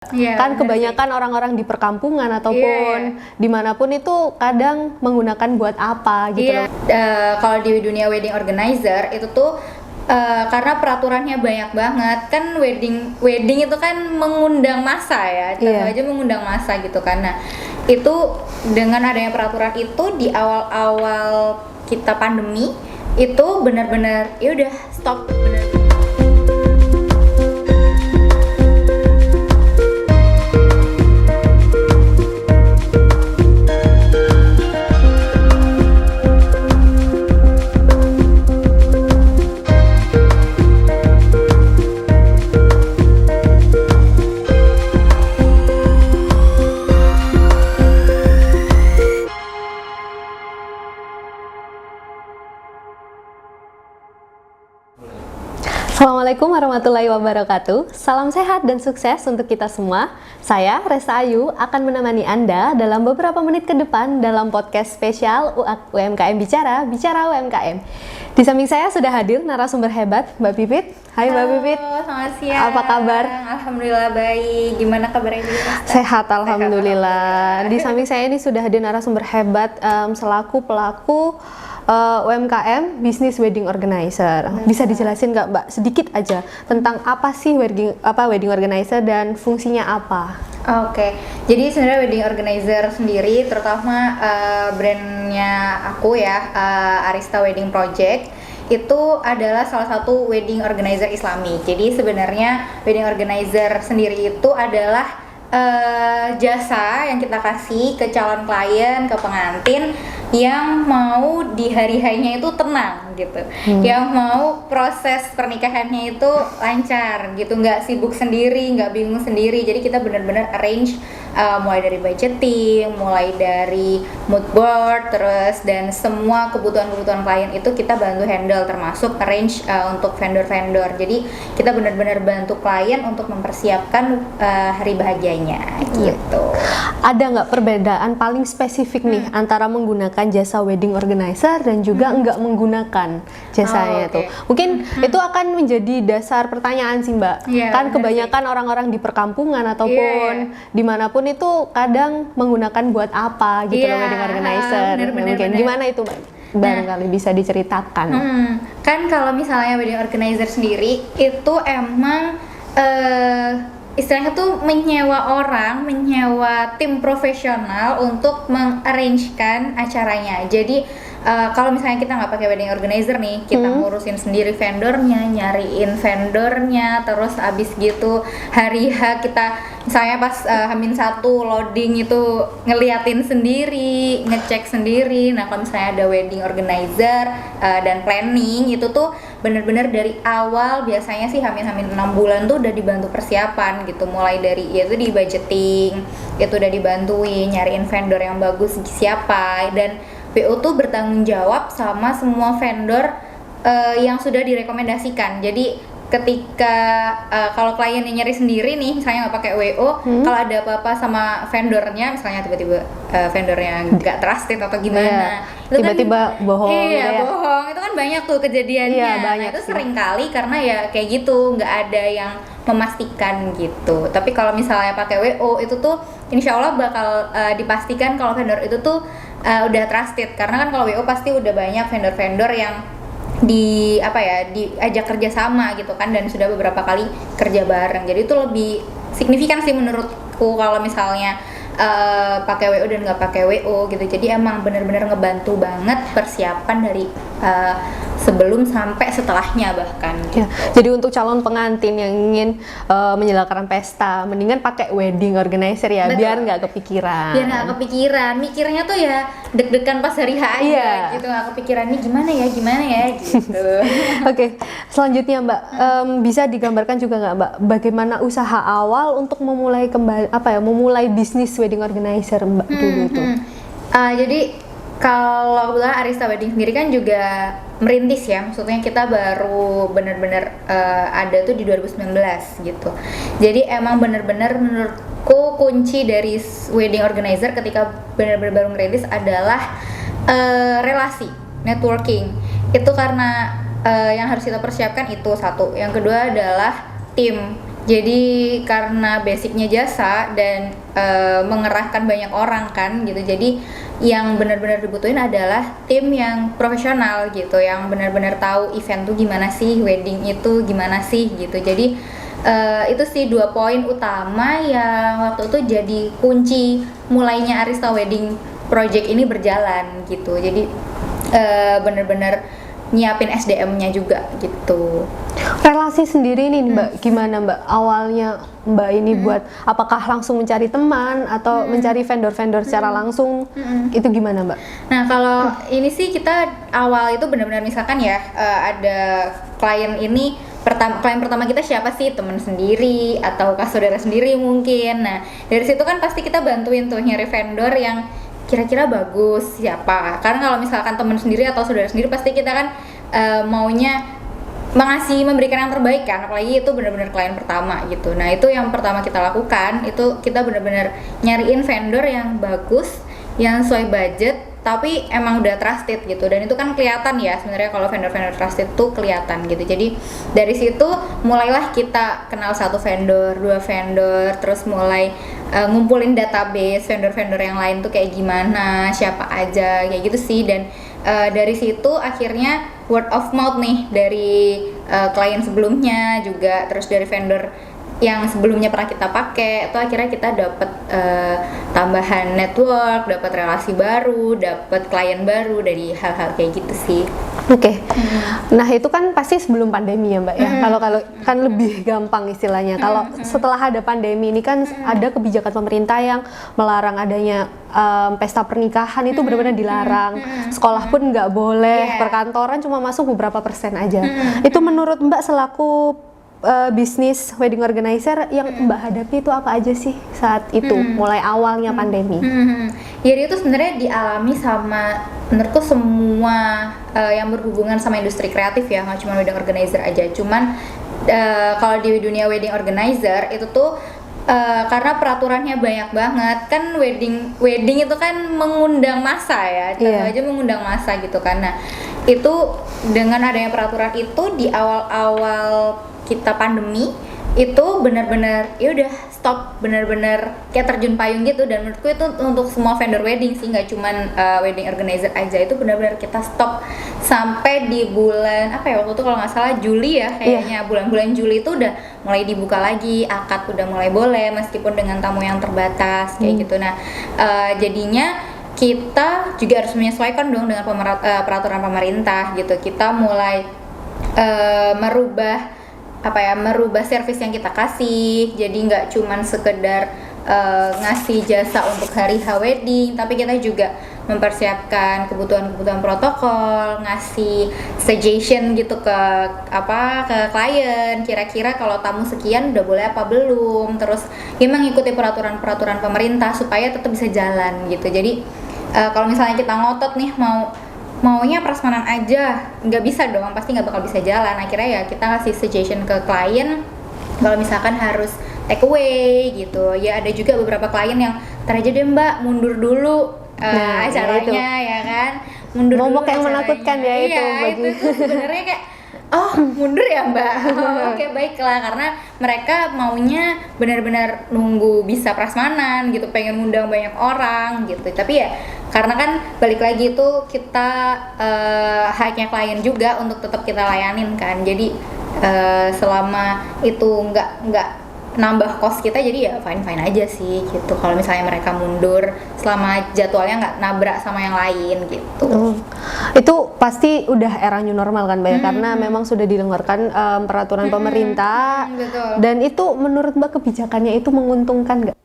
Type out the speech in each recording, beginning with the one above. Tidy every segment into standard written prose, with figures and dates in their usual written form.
Iya, Kan bener kebanyakan orang-orang di perkampungan ataupun dimanapun itu kadang menggunakan buat apa gitu Iya, loh. kalau di dunia wedding organizer itu tuh karena peraturannya banyak banget kan, wedding itu kan mengundang massa ya, tentu Iya. aja mengundang massa gitu kan. Nah, itu dengan adanya peraturan itu di awal-awal kita pandemi itu benar-benar ya udah stop bener. Assalamualaikum warahmatullahi wabarakatuh. Salam sehat dan sukses untuk kita semua. Saya Resa Ayu akan menemani Anda dalam beberapa menit ke depan dalam podcast spesial UMKM Bicara UMKM. Di samping saya sudah hadir narasumber hebat, Mbak Pipit. Hai Mbak Pipit. Halo, selamat siang. Apa kabar? Alhamdulillah baik. Gimana kabarnya juga? Sehat, alhamdulillah. Di samping saya ini sudah hadir narasumber hebat selaku pelaku UMKM bisnis wedding organizer. Bisa dijelasin nggak Mbak sedikit aja tentang apa sih wedding organizer dan fungsinya apa? Oke, jadi sebenarnya wedding organizer sendiri, terutama brandnya aku ya, Arista Wedding Project, itu adalah salah satu wedding organizer Islami. Jadi sebenarnya wedding organizer sendiri itu adalah jasa yang kita kasih ke calon klien, ke pengantin yang mau di hari-harinya itu tenang gitu, yang mau proses pernikahannya itu lancar gitu, nggak sibuk sendiri, nggak bingung sendiri. Jadi kita benar-benar arrange mulai dari budgeting, mulai dari mood board, terus dan semua kebutuhan-kebutuhan klien itu kita bantu handle, termasuk arrange untuk vendor-vendor. Jadi kita benar-benar bantu klien untuk mempersiapkan hari bahagianya gitu. Ada nggak perbedaan paling spesifik nih antara menggunakan jasa wedding organizer dan juga nggak menggunakan jasanya tuh? Mungkin itu akan menjadi dasar pertanyaan sih Mbak. Iya, Kan bener kebanyakan orang-orang di perkampungan ataupun dimanapun itu kadang menggunakan buat apa gitu loh wedding organizer. Mungkin gimana itu Mbak? Barangkali bisa diceritakan. Kan kalau misalnya wedding organizer sendiri itu emang istilahnya tuh menyewa tim profesional untuk mengarrangekan acaranya. Jadi kalau misalnya kita nggak pakai wedding organizer nih, kita ngurusin sendiri vendornya, nyariin vendornya, terus abis gitu hari H kita misalnya pas H-1 loading itu ngeliatin sendiri, ngecek sendiri. Nah kalau misalnya ada wedding organizer dan planning itu tuh bener-bener dari awal, biasanya sih H-6 bulan tuh udah dibantu persiapan gitu, mulai dari yaitu di budgeting, itu udah dibantuin nyariin vendor yang bagus siapa, dan PO tuh bertanggung jawab sama semua vendor yang sudah direkomendasikan. Jadi ketika kalau klien yang nyari sendiri nih, misalnya nggak pakai WO, kalau ada apa-apa sama vendornya, misalnya tiba-tiba vendornya nggak trusted atau gimana, itu tiba-tiba kan, bohong iya gitu ya. bohong, itu kan banyak tuh kejadiannya. Iya, banyak nah, itu sih. sering kali karena ya kayak gitu, nggak ada yang memastikan gitu. Tapi kalau misalnya pakai WO itu tuh insya Allah bakal dipastikan kalau vendor itu tuh udah trusted, karena kan kalau WO pasti udah banyak vendor-vendor yang diajak kerja sama gitu kan, dan sudah beberapa kali kerja bareng. Jadi itu lebih signifikan sih menurutku kalau misalnya pakai WO dan nggak pakai WO gitu. Jadi emang bener-bener ngebantu banget persiapan dari sebelum sampai setelahnya bahkan gitu. Ya, jadi untuk calon pengantin yang ingin menyelenggarakan pesta, mendingan pakai wedding organizer ya. Betul. Biar nggak kepikiran. Biar nggak kepikiran, mikirnya tuh ya deg-degan pas hari H aja gitu, nggak kepikiran nih gimana ya gitu. Oke, selanjutnya Mbak, bisa digambarkan juga nggak Mbak, bagaimana usaha awal untuk memulai memulai bisnis wedding organizer Mbak dulu tuh? Jadi kalau kebetulan Arista Wedding sendiri kan juga merintis ya, maksudnya kita baru bener-bener ada tuh di 2019 gitu. Jadi emang bener-bener menurutku kunci dari wedding organizer ketika bener-bener baru merintis adalah relasi, networking. Itu karena yang harus kita persiapkan itu satu. Yang kedua adalah tim. Jadi karena basicnya jasa dan mengerahkan banyak orang kan gitu, jadi yang benar-benar dibutuhin adalah tim yang profesional gitu, yang benar-benar tahu event tuh gimana sih, wedding itu gimana sih gitu. Jadi itu sih 2 poin utama yang waktu itu jadi kunci mulainya Arista Wedding Project ini berjalan gitu. Jadi benar-benar nyiapin SDM-nya juga gitu. Relasi sendiri nih Mbak, gimana Mbak awalnya Mbak ini buat, apakah langsung mencari teman atau mencari vendor-vendor secara langsung, itu gimana Mbak? Nah kalau ini sih kita awal itu benar-benar misalkan ya ada klien ini klien pertama kita siapa sih, teman sendiri atau saudara sendiri mungkin. Nah dari situ kan pasti kita bantuin tuh nyari vendor yang kira-kira bagus siapa, karena kalau misalkan teman sendiri atau saudara sendiri pasti kita kan maunya memberikan yang terbaik kan, apalagi itu benar-benar klien pertama gitu. Nah itu yang pertama kita lakukan, itu kita benar-benar nyariin vendor yang bagus, yang sesuai budget, tapi emang udah trusted gitu. Dan itu kan kelihatan ya sebenarnya kalau vendor-vendor trusted tuh kelihatan gitu. Jadi dari situ mulailah kita kenal 1 vendor, 2 vendor, terus mulai ngumpulin database vendor-vendor yang lain tuh kayak gimana, siapa aja kayak gitu sih. Dan dari situ akhirnya word of mouth nih dari klien sebelumnya juga, terus dari vendor yang sebelumnya pernah kita pakai, itu akhirnya kita dapat tambahan network, dapat relasi baru, dapat klien baru dari hal-hal kayak gitu sih. Oke. Nah itu kan pasti sebelum pandemi ya Mbak ya. Kalau kan lebih gampang istilahnya. Kalau setelah ada pandemi ini kan ada kebijakan pemerintah yang melarang adanya pesta pernikahan, itu benar-benar dilarang. Sekolah pun nggak boleh, perkantoran cuma masuk beberapa persen aja. Itu menurut Mbak selaku bisnis wedding organizer yang Mbak hadapi itu apa aja sih saat itu mulai awalnya pandemi? Jadi itu sebenarnya dialami sama menurutku semua yang berhubungan sama industri kreatif ya, nggak cuma wedding organizer aja. Cuman kalau di dunia wedding organizer itu tuh karena peraturannya banyak banget kan, wedding itu kan mengundang massa ya, aja mengundang massa gitu kan. Nah itu dengan adanya peraturan itu di awal-awal kita pandemi itu benar-benar ya udah stop, benar-benar kayak terjun payung gitu. Dan menurutku itu untuk semua vendor wedding sih, nggak cuman wedding organizer aja, itu benar-benar kita stop sampai di bulan apa ya waktu itu kalau nggak salah Juli ya kayaknya. Bulan-bulan Juli itu udah mulai dibuka lagi, akad udah mulai boleh meskipun dengan tamu yang terbatas kayak gitu. Nah jadinya kita juga harus menyesuaikan dong dengan peraturan pemerintah gitu. Kita mulai merubah servis yang kita kasih, jadi nggak cuman sekedar ngasih jasa untuk hari wedding, tapi kita juga mempersiapkan kebutuhan protokol, ngasih suggestion gitu ke klien, kira-kira kalau tamu sekian udah boleh apa belum, terus memang ngikuti peraturan pemerintah supaya tetap bisa jalan gitu. Jadi kalau misalnya kita ngotot nih maunya prasmanan aja, nggak bisa dong, pasti nggak bakal bisa jalan. Akhirnya ya kita ngasih suggestion ke klien kalau misalkan harus take away gitu. Ya ada juga beberapa klien yang ntar aja deh Mbak, mundur dulu acaranya itu. Ya kan, mundur momok dulu yang acaranya. menakutkan ya itu itu sebenarnya kayak mundur ya Mbak. Oke, baiklah, karena mereka maunya benar-benar nunggu bisa prasmanan gitu, pengen ngundang banyak orang gitu. Tapi ya karena kan balik lagi itu kita hak-nya klien juga untuk tetap kita layanin kan. Jadi selama itu nggak nambah cost kita, jadi ya fine aja sih gitu. Kalau misalnya mereka mundur selama jadwalnya nggak nabrak sama yang lain gitu. Itu pasti udah era new normal kan Mbak ya, karena memang sudah dilonggarkan peraturan pemerintah. Betul. Dan itu menurut Mbak kebijakannya itu menguntungkan nggak?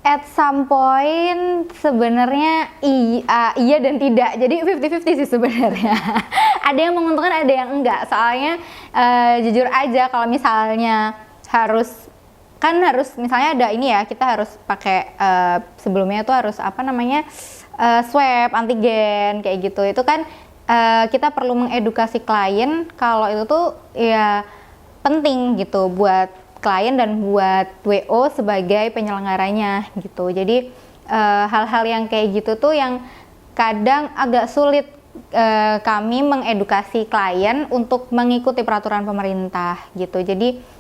At some point sebenarnya iya dan tidak, jadi 50-50 sih sebenarnya. Ada yang menguntungkan, ada yang enggak. Soalnya jujur aja kalau misalnya harus misalnya ada ini ya, kita harus pakai sebelumnya tuh harus swab antigen kayak gitu. Itu kan kita perlu mengedukasi klien kalau itu tuh ya penting gitu buat klien dan buat WO sebagai penyelenggaranya gitu. Jadi hal-hal yang kayak gitu tuh yang kadang agak sulit kami mengedukasi klien untuk mengikuti peraturan pemerintah gitu. Jadi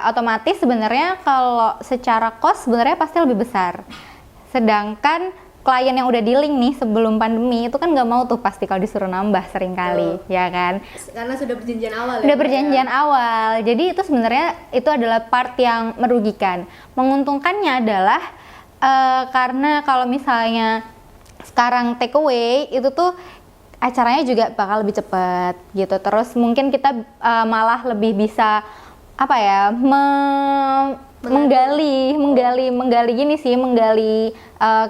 otomatis sebenarnya kalau secara cost sebenarnya pasti lebih besar. Sedangkan klien yang udah dealing nih sebelum pandemi itu kan nggak mau tuh pasti kalau disuruh nambah seringkali, ya kan? Karena sudah perjanjian awal ya. Udah perjanjian awal, jadi itu sebenarnya itu adalah part yang merugikan. Menguntungkannya adalah karena kalau misalnya sekarang take away itu tuh acaranya juga bakal lebih cepat gitu. Terus mungkin kita malah lebih bisa apa ya menggali gini sih, menggali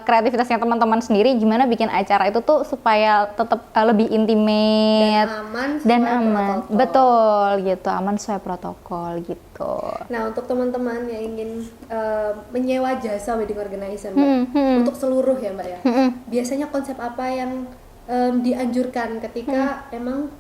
kreativitasnya teman-teman sendiri gimana bikin acara itu tuh supaya tetap lebih intimate dan aman. Betul gitu, aman sesuai protokol gitu. Nah, untuk teman-teman yang ingin menyewa jasa wedding organizer, Mbak, untuk seluruh ya, Mbak ya. Biasanya konsep apa yang dianjurkan ketika emang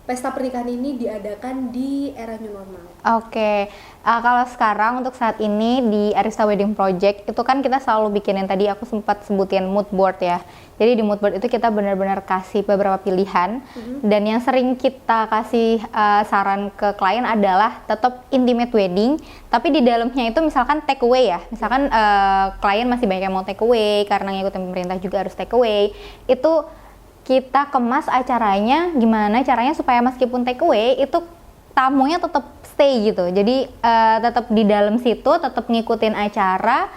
pesta pernikahan ini diadakan di era new normal? Oke, kalau sekarang untuk saat ini di Arista Wedding Project itu kan kita selalu bikinin, tadi aku sempat sebutin mood board ya. Jadi di mood board itu kita benar-benar kasih beberapa pilihan, dan yang sering kita kasih saran ke klien adalah tetap intimate wedding, tapi di dalamnya itu misalkan take away ya. Misalkan klien masih banyak yang mau take away karena ngikutin pemerintah juga harus take away. Itu kita kemas acaranya gimana caranya supaya meskipun take away itu tamunya tetap stay gitu. Jadi tetap di dalam situ, tetap ngikutin acara,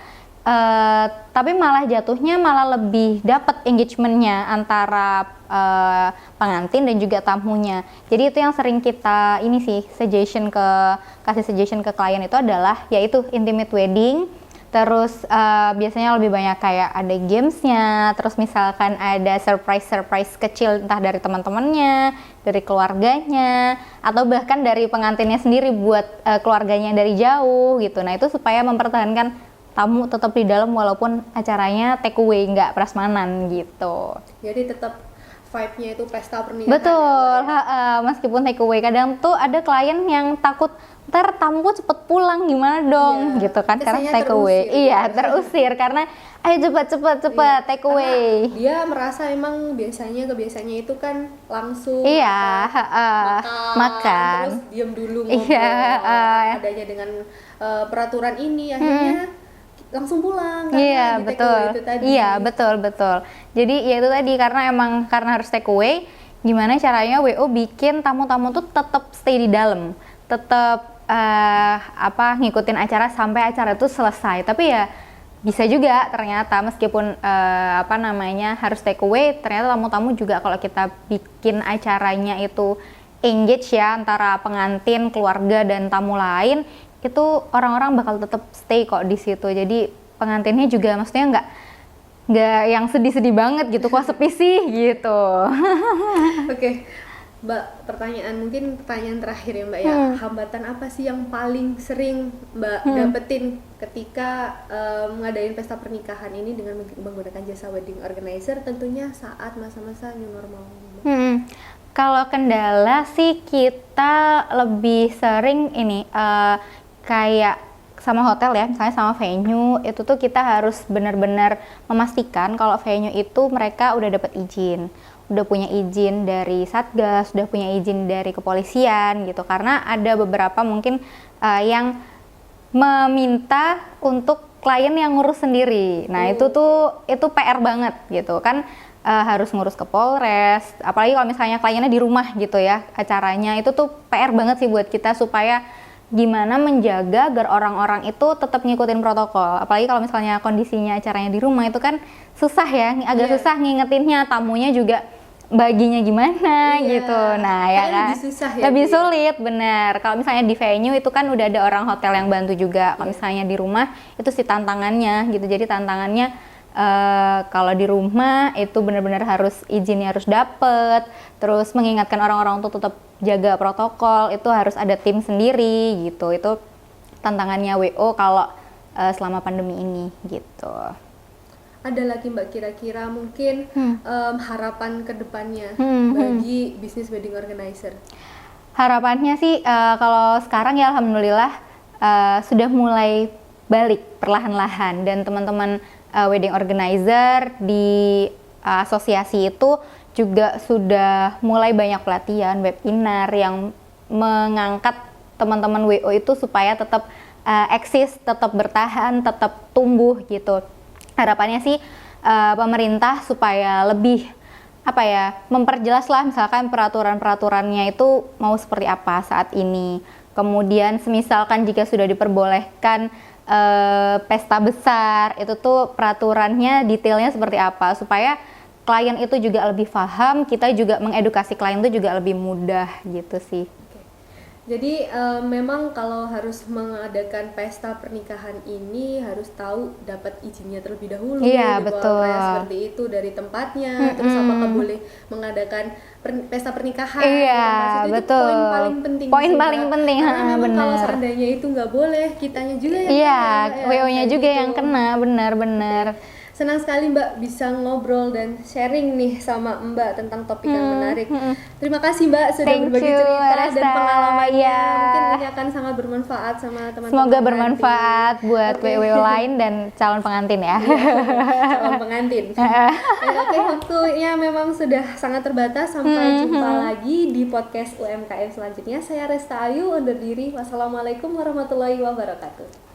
tapi malah jatuhnya malah lebih dapat engagementnya antara pengantin dan juga tamunya. Jadi itu yang sering kita ini sih kasih suggestion ke klien itu adalah yaitu intimate wedding. Terus biasanya lebih banyak kayak ada gamesnya, terus misalkan ada surprise kecil entah dari teman-temannya, dari keluarganya, atau bahkan dari pengantinnya sendiri buat keluarganya dari jauh gitu. Nah itu supaya mempertahankan tamu tetap di dalam walaupun acaranya take away, nggak prasmanan gitu. Jadi tetap vibe-nya itu pesta pernikahan. Betul, meskipun take away. Kadang tuh ada klien yang takut ntar tamuku cepet pulang gimana dong gitu kan, karena take away. Iya, terusir karena ayo cepet take away. Karena dia merasa emang kebiasaannya itu kan langsung makan terus diam dulu ngobrol. Adanya dengan peraturan ini akhirnya langsung pulang karena di take away itu tadi. Iya, betul. Jadi ya itu tadi karena harus take away, gimana caranya WO bikin tamu-tamu tuh tetap stay di dalam, tetap ngikutin acara sampai acara itu selesai. Tapi ya bisa juga ternyata meskipun harus take away, ternyata tamu-tamu juga kalau kita bikin acaranya itu engage ya antara pengantin, keluarga dan tamu lain, itu orang-orang bakal tetap stay kok di situ. Jadi pengantinnya juga maksudnya nggak yang sedih-sedih banget gitu, kok sepi sih gitu. Oke. Mbak, pertanyaan terakhir ya Mbak ya. Hambatan apa sih yang paling sering Mbak dapetin ketika ngadain pesta pernikahan ini dengan menggunakan jasa wedding organizer, tentunya saat masa-masa new normal? Kalau kendala sih kita lebih sering ini kayak sama hotel ya, misalnya sama venue itu tuh kita harus benar-benar memastikan kalau venue itu mereka udah dapat izin, udah punya izin dari Satgas, udah punya izin dari kepolisian gitu. Karena ada beberapa mungkin yang meminta untuk klien yang ngurus sendiri. Nah itu PR banget gitu kan, harus ngurus ke Polres. Apalagi kalau misalnya kliennya di rumah gitu ya acaranya, itu tuh PR banget sih buat kita supaya gimana menjaga agar orang-orang itu tetap ngikutin protokol. Apalagi kalau misalnya kondisinya acaranya di rumah itu kan susah ya, agak susah ngingetinnya, tamunya juga baginya gimana gitu. Nah ya kan lebih sulit, bener. Kalau misalnya di venue itu kan udah ada orang hotel yang bantu juga. Kalau misalnya di rumah itu sih tantangannya gitu. Jadi tantangannya kalau di rumah itu benar-benar harus izinnya harus dapet, terus mengingatkan orang-orang untuk tetap jaga protokol, itu harus ada tim sendiri gitu. Itu tantangannya WO kalau selama pandemi ini gitu. Ada lagi Mbak kira-kira mungkin harapan kedepannya bagi bisnis wedding organizer? Harapannya sih kalau sekarang ya alhamdulillah sudah mulai balik perlahan-lahan, dan teman-teman wedding organizer di asosiasi itu juga sudah mulai banyak pelatihan webinar yang mengangkat teman-teman WO itu supaya tetap eksis, tetap bertahan, tetap tumbuh gitu. Harapannya sih pemerintah supaya lebih memperjelas lah misalkan peraturan-peraturannya itu mau seperti apa saat ini. Kemudian semisalkan jika sudah diperbolehkan pesta besar, itu tuh peraturannya detailnya seperti apa supaya klien itu juga lebih paham, kita juga mengedukasi klien itu juga lebih mudah gitu sih. Jadi memang kalau harus mengadakan pesta pernikahan ini harus tahu dapat izinnya terlebih dahulu. Iya, betul. Seperti itu dari tempatnya, terus apakah boleh mengadakan pesta pernikahan. Iya, itu betul. Poin paling penting. Poin paling penting, Karena memang bener. kalau seandainya itu nggak boleh, kitanya juga yang Iya, kena, WO-nya juga gitu. yang kena, benar-benar. Senang sekali Mbak bisa ngobrol dan sharing nih sama Mbak tentang topik yang menarik. Terima kasih Mbak sudah Thank berbagi you, cerita Resta. dan pengalamannya. Iya. Mungkin ini akan sangat bermanfaat sama teman-teman. Semoga nanti. bermanfaat buat Oke. WO lain dan calon pengantin ya. Calon pengantin. Oke, waktunya memang sudah sangat terbatas. Sampai jumpa lagi di podcast UMKM selanjutnya. Saya Resta Ayu undur diri. Wassalamualaikum warahmatullahi wabarakatuh.